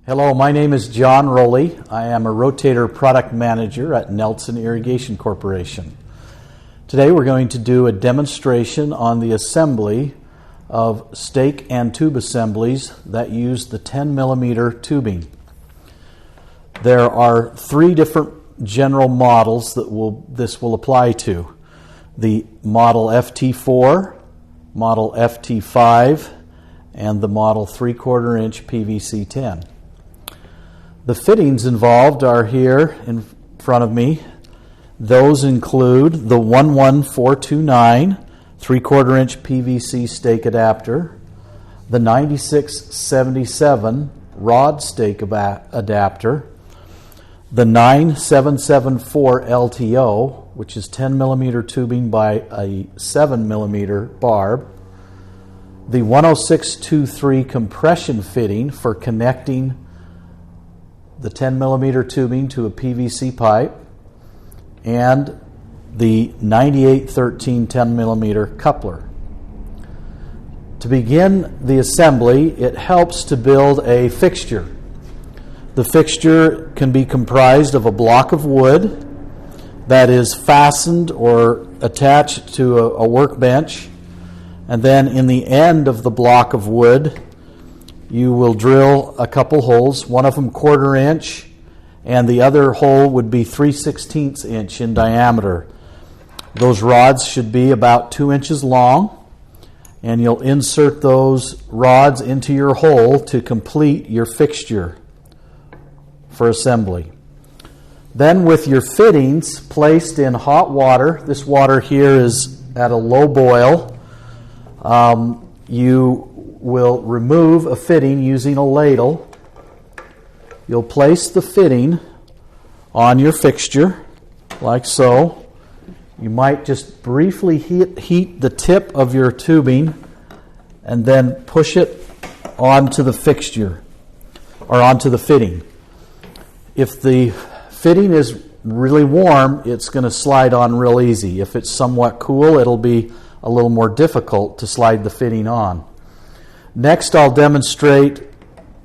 Hello, my name is John Rowley. I am a rotator product manager at Nelson Irrigation Corporation. Today we're going to do a demonstration on the assembly of stake and tube assemblies that use the 10 millimeter tubing. There are three different general models that this will apply to. The model FT4, model FT5, and the model 3/4 inch PVC 10. The fittings involved are here in front of me. Those include the 11429 3/4 inch PVC stake adapter, the 9677 rod stake adapter, the 9774 LTO, which is 10 millimeter tubing by a 7 millimeter barb, the 10623 compression fitting for connecting the 10 millimeter tubing to a PVC pipe, and the 9813 10 millimeter coupler. To begin the assembly, it helps to build a fixture. The fixture can be comprised of a block of wood that is fastened or attached to a workbench, and then in the end of the block of wood you will drill a couple holes, one of them 1/4 inch, and the other hole would be 3/16 inch in diameter. Those rods should be about 2 inches long, and you'll insert those rods into your hole to complete your fixture for assembly. Then with your fittings placed in hot water, this water here is at a low boil, you will remove a fitting using a ladle. You'll place the fitting on your fixture, like so. You might just briefly heat the tip of your tubing and then push it onto the fixture, or onto the fitting. If the fitting is really warm, it's going to slide on real easy. If it's somewhat cool, it'll be a little more difficult to slide the fitting on. Next, I'll demonstrate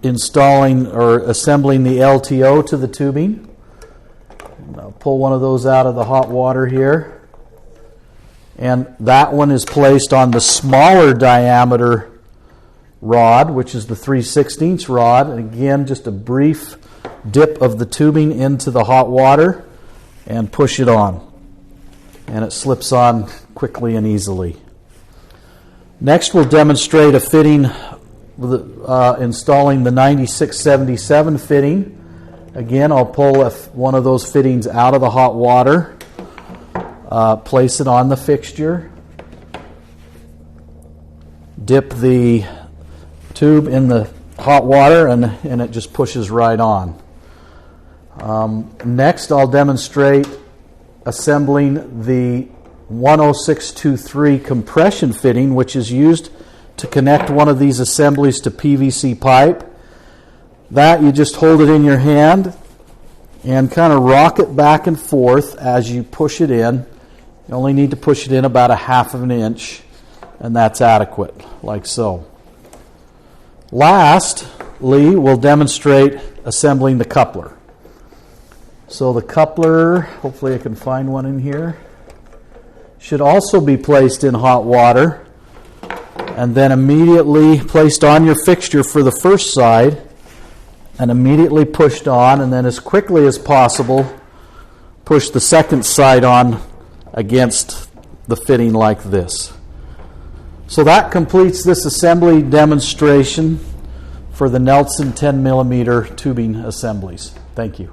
installing or assembling the LTO to the tubing. I'll pull one of those out of the hot water here. And that one is placed on the smaller diameter rod, which is the 3/16 rod. And again, just a brief dip of the tubing into the hot water and push it on. And it slips on quickly and easily. Next, we'll demonstrate a fitting, installing the 9677 fitting. Again, I'll pull one of those fittings out of the hot water, place it on the fixture, dip the tube in the hot water, and it just pushes right on. Next, I'll demonstrate assembling the 10623 compression fitting, which is used to connect one of these assemblies to PVC pipe. That you just hold it in your hand and kind of rock it back and forth as you push it in. You only need to push it in about 1/2 inch, and that's adequate, like so. Lastly, we'll demonstrate assembling the coupler. So the coupler, hopefully I can find one in here, should also be placed in hot water and then immediately placed on your fixture for the first side and immediately pushed on, and then as quickly as possible push the second side on against the fitting like this. So that completes this assembly demonstration for the Nelson 10 millimeter tubing assemblies. Thank you.